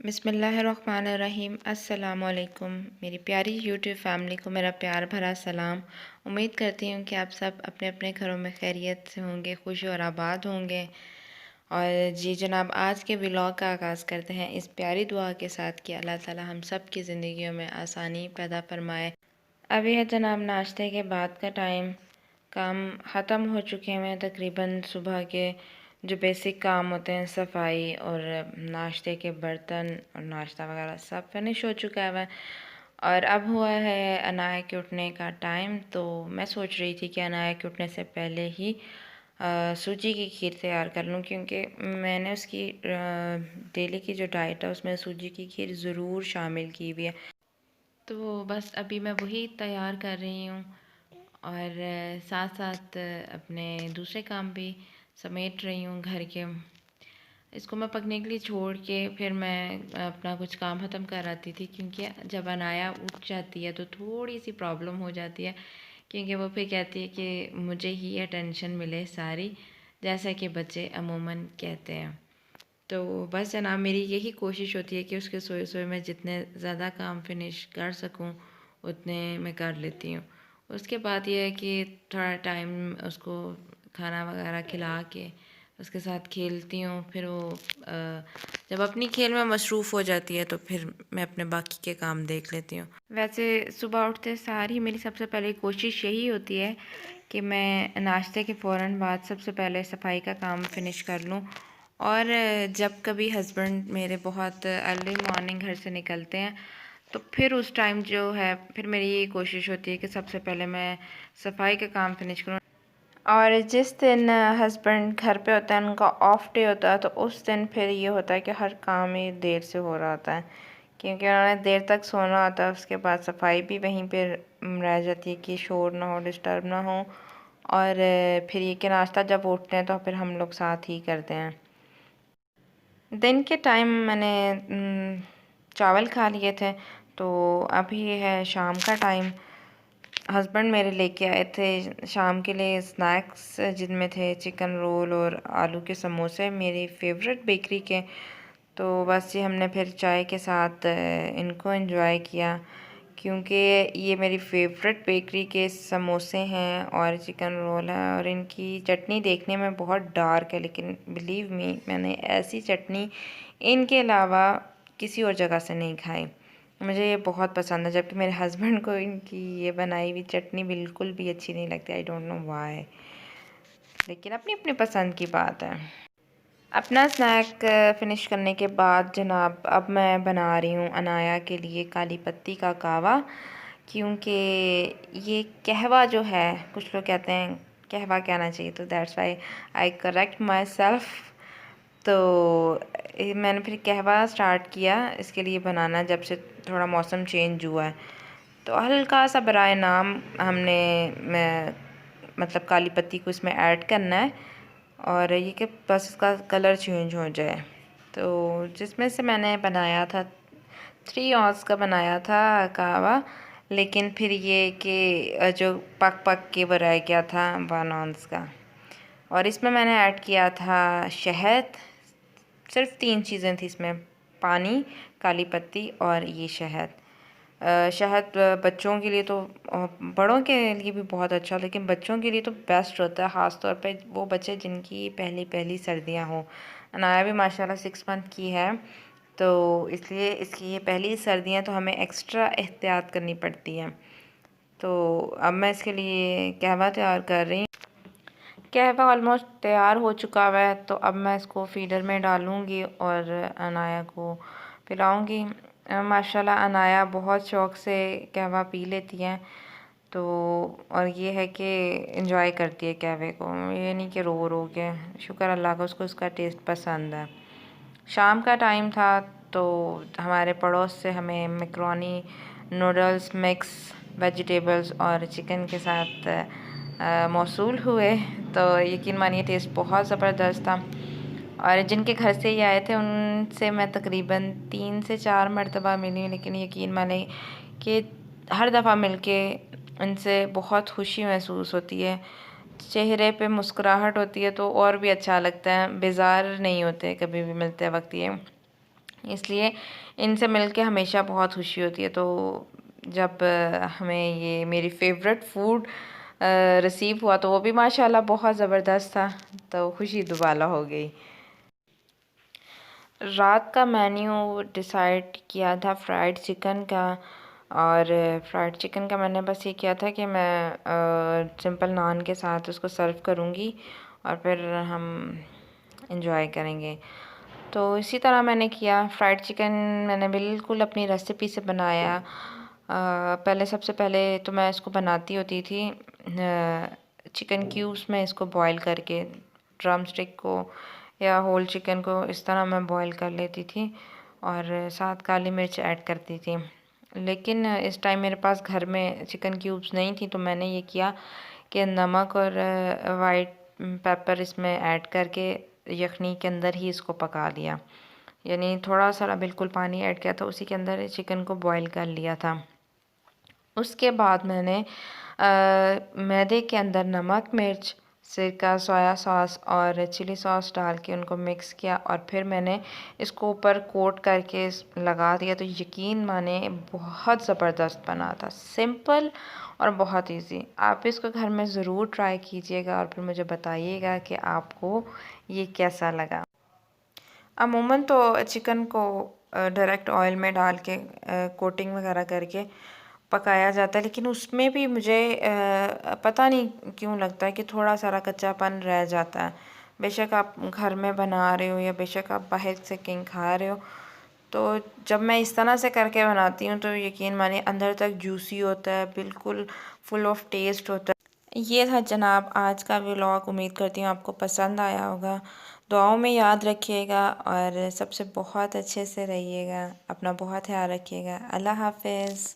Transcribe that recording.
बिस्मिल्लाहिर्रहमानिर्रहीम। अस्सलामुअलैकुम। मेरी प्यारी यूट्यूब फैमिली को मेरा प्यार भरा सलाम। उम्मीद करती हूँ कि आप सब अपने अपने घरों में खैरियत से होंगे, खुश और आबाद होंगे। और जी जनाब, आज के व्लॉग का आगाज़ करते हैं इस प्यारी दुआ के साथ कि अल्लाह ताला हम सब की ज़िंदगियों में आसानी पैदा फरमाए। अभी है जनाब नाश्ते के बाद का टाइम। काम ख़त्म हो चुके हैं तकरीबन। सुबह के जो बेसिक काम होते हैं, सफाई और नाश्ते के बर्तन और नाश्ता वगैरह सब फिनिश हो चुका है। और अब हुआ है अनाया के उठने का टाइम। तो मैं सोच रही थी कि अनाया के उठने से पहले ही सूजी की खीर तैयार कर लूँ, क्योंकि मैंने उसकी डेली की जो डाइट है उसमें सूजी की खीर ज़रूर शामिल की हुई है। तो बस अभी मैं वही तैयार कर रही हूँ और साथ साथ अपने दूसरे काम भी समेट रही हूँ घर के। इसको मैं पकने के लिए छोड़ के फिर मैं अपना कुछ काम ख़त्म कर आती थी, क्योंकि जब अनाया उठ जाती है तो थोड़ी सी प्रॉब्लम हो जाती है, क्योंकि वो फिर कहती है कि मुझे ही अटेंशन मिले सारी, जैसा कि बच्चे अमूमन कहते हैं। तो बस जनाब मेरी यही कोशिश होती है कि उसके सोए सोए मैं जितने ज़्यादा काम फिनिश कर सकूं उतने मैं कर लेती हूँ। उसके बाद ये है कि थोड़ा टाइम उसको खाना वगैरह खिला के उसके साथ खेलती हूँ। फिर वो जब अपनी खेल में मसरूफ़ हो जाती है तो फिर मैं अपने बाकी के काम देख लेती हूँ। वैसे सुबह उठते सार ही मेरी सबसे पहले कोशिश यही होती है कि मैं नाश्ते के फ़ौरन बाद सबसे पहले सफाई का काम फिनिश कर लूँ। और जब कभी हस्बैंड मेरे बहुत अर्ली मॉर्निंग घर से निकलते हैं तो फिर उस टाइम जो है फिर मेरी ये कोशिश होती है कि सबसे पहले मैं सफाई का काम फिनिश करूँ। और जिस दिन हस्बैंड घर पे होता है, उनका ऑफ डे होता है, तो उस दिन फिर ये होता है कि हर काम ही देर से हो रहा होता है, क्योंकि उन्होंने देर तक सोना होता है। उसके बाद सफाई भी वहीं पर रह जाती है कि शोर ना हो, डिस्टर्ब ना हो। और फिर ये कि नाश्ता जब उठते हैं तो फिर हम लोग साथ ही करते हैं। दिन के टाइम मैंने चावल खा लिए थे, तो अभी है शाम का टाइम। हस्बैंड मेरे लेके आए थे शाम के लिए स्नैक्स, जिनमें थे चिकन रोल और आलू के समोसे, मेरी फेवरेट बेकरी के। तो बस ये हमने फिर चाय के साथ इनको एंजॉय किया, क्योंकि ये मेरी फेवरेट बेकरी के समोसे हैं और चिकन रोल है। और इनकी चटनी देखने में बहुत डार्क है, लेकिन बिलीव मी मैंने ऐसी चटनी इनके अलावा किसी और जगह से नहीं खाई। मुझे ये बहुत पसंद है, जबकि मेरे हस्बैंड को इनकी ये बनाई हुई चटनी बिल्कुल भी अच्छी नहीं लगती। आई डोंट नो व्हाई, लेकिन अपनी अपनी पसंद की बात है। अपना स्नैक फ़िनिश करने के बाद जनाब अब मैं बना रही हूँ अनाया के लिए काली पत्ती का कहवा, क्योंकि ये कहवा जो है, कुछ लोग कहते हैं कहवा कहना चाहिए, तो that's why I correct my self. तो मैंने फिर कहवा स्टार्ट किया इसके लिए बनाना जब से थोड़ा मौसम चेंज हुआ है। तो हल्का सा बराए नाम हमने मतलब काली पत्ती को इसमें ऐड करना है, और ये कि बस इसका कलर चेंज हो जाए। तो जिसमें से मैंने बनाया था 3 ऑन्स का बनाया था कहवा, लेकिन फिर ये कि जो पक पक के वो रह गया था 1 ऑन्स का। और इसमें मैंने ऐड किया था शहद। सिर्फ 3 चीज़ें थी इसमें, पानी, काली पत्ती और ये शहद। शहद बच्चों के लिए तो बड़ों के लिए भी बहुत अच्छा, लेकिन बच्चों के लिए तो बेस्ट होता है, ख़ास तौर पे वो बच्चे जिनकी पहली पहली सर्दियां हो। अनाया भी माशाल्लाह 6 मंथ की है, तो इसलिए इसकी ये पहली सर्दियां तो हमें एक्स्ट्रा एहतियात करनी पड़ती है। तो अब मैं इसके लिए कहवा तैयार कर रही हूँ। कहवा ऑलमोस्ट तैयार हो चुका हुआ है, तो अब मैं इसको फीडर में डालूँगी और अनाया को पिलाऊँगी। माशाल्लाह अनाया बहुत शौक़ से कहवा पी लेती हैं, तो और ये है कि एंजॉय करती है कहवे को, ये नहीं कि रो रो के। शुक्र अल्लाह का उसको उसका टेस्ट पसंद है। शाम का टाइम था, तो हमारे पड़ोस से हमें मैक्रोनी नूडल्स मिक्स वेजिटेबल्स और चिकन के साथ मौसूल हुए। तो यकीन मानिए टेस्ट बहुत ज़बरदस्त था। और जिनके घर से ये आए थे उनसे मैं तकरीबन 3 से 4 मरतबा मिली, लेकिन यकीन माने कि हर दफ़ा मिलके उनसे बहुत खुशी महसूस होती है, चेहरे पे मुस्कुराहट होती है, तो और भी अच्छा लगता है। बेजार नहीं होते कभी भी मिलते वक्त ये। इसलिए इनसे मिलके हमेशा बहुत खुशी होती है। तो जब हमें ये मेरी फेवरेट फूड रिसीव हुआ तो वो भी माशाल्लाह बहुत ज़बरदस्त था, तो खुशी दुबाला हो गई। रात का मेन्यू डिसाइड किया था फ्राइड चिकन का, और फ्राइड चिकन का मैंने बस ये किया था कि मैं सिंपल नान के साथ उसको सर्व करूँगी और फिर हम इंजॉय करेंगे। तो इसी तरह मैंने किया। फ्राइड चिकन मैंने बिल्कुल अपनी रेसिपी से बनाया। पहले सबसे पहले तो मैं इसको बनाती होती थी चिकन क्यूब्स में इसको बॉईल करके, ड्रम स्टिक को या होल चिकन को इस तरह मैं बॉईल कर लेती थी और साथ काली मिर्च ऐड करती थी। लेकिन इस टाइम मेरे पास घर में चिकन क्यूब्स नहीं थी, तो मैंने ये किया कि नमक और वाइट पेपर इसमें ऐड करके यखनी के अंदर ही इसको पका लिया। यानी थोड़ा सा बिल्कुल पानी ऐड किया था, उसी के अंदर चिकन को बॉईल कर लिया था। उसके बाद मैंने मैदे के अंदर नमक, मिर्च, सिरका, सोया सॉस और चिली सॉस डाल के उनको मिक्स किया और फिर मैंने इसको ऊपर कोट करके लगा दिया। तो यकीन माने बहुत ज़बरदस्त बना था, सिंपल और बहुत इजी। आप इसको घर में ज़रूर ट्राई कीजिएगा और फिर मुझे बताइएगा कि आपको ये कैसा लगा। अमूमन तो चिकन को डायरेक्ट ऑयल में डाल के कोटिंग वगैरह करके पकाया जाता है, लेकिन उसमें भी मुझे पता नहीं क्यों लगता है कि थोड़ा सारा कच्चापन रह जाता है। बेशक आप घर में बना रहे हो या बेशक आप बाहर से कहीं खा रहे हो, तो जब मैं इस तरह से करके बनाती हूँ तो यकीन मानिए अंदर तक जूसी होता है, बिल्कुल फुल ऑफ टेस्ट होता है। ये था जनाब आज का व्लॉग। उम्मीद करती हूँ आपको पसंद आया होगा। दुआओं में याद रखिएगा और सबसे बहुत अच्छे से रहिएगा। अपना बहुत ख्याल रखिएगा। अल्लाह हाफ़िज़।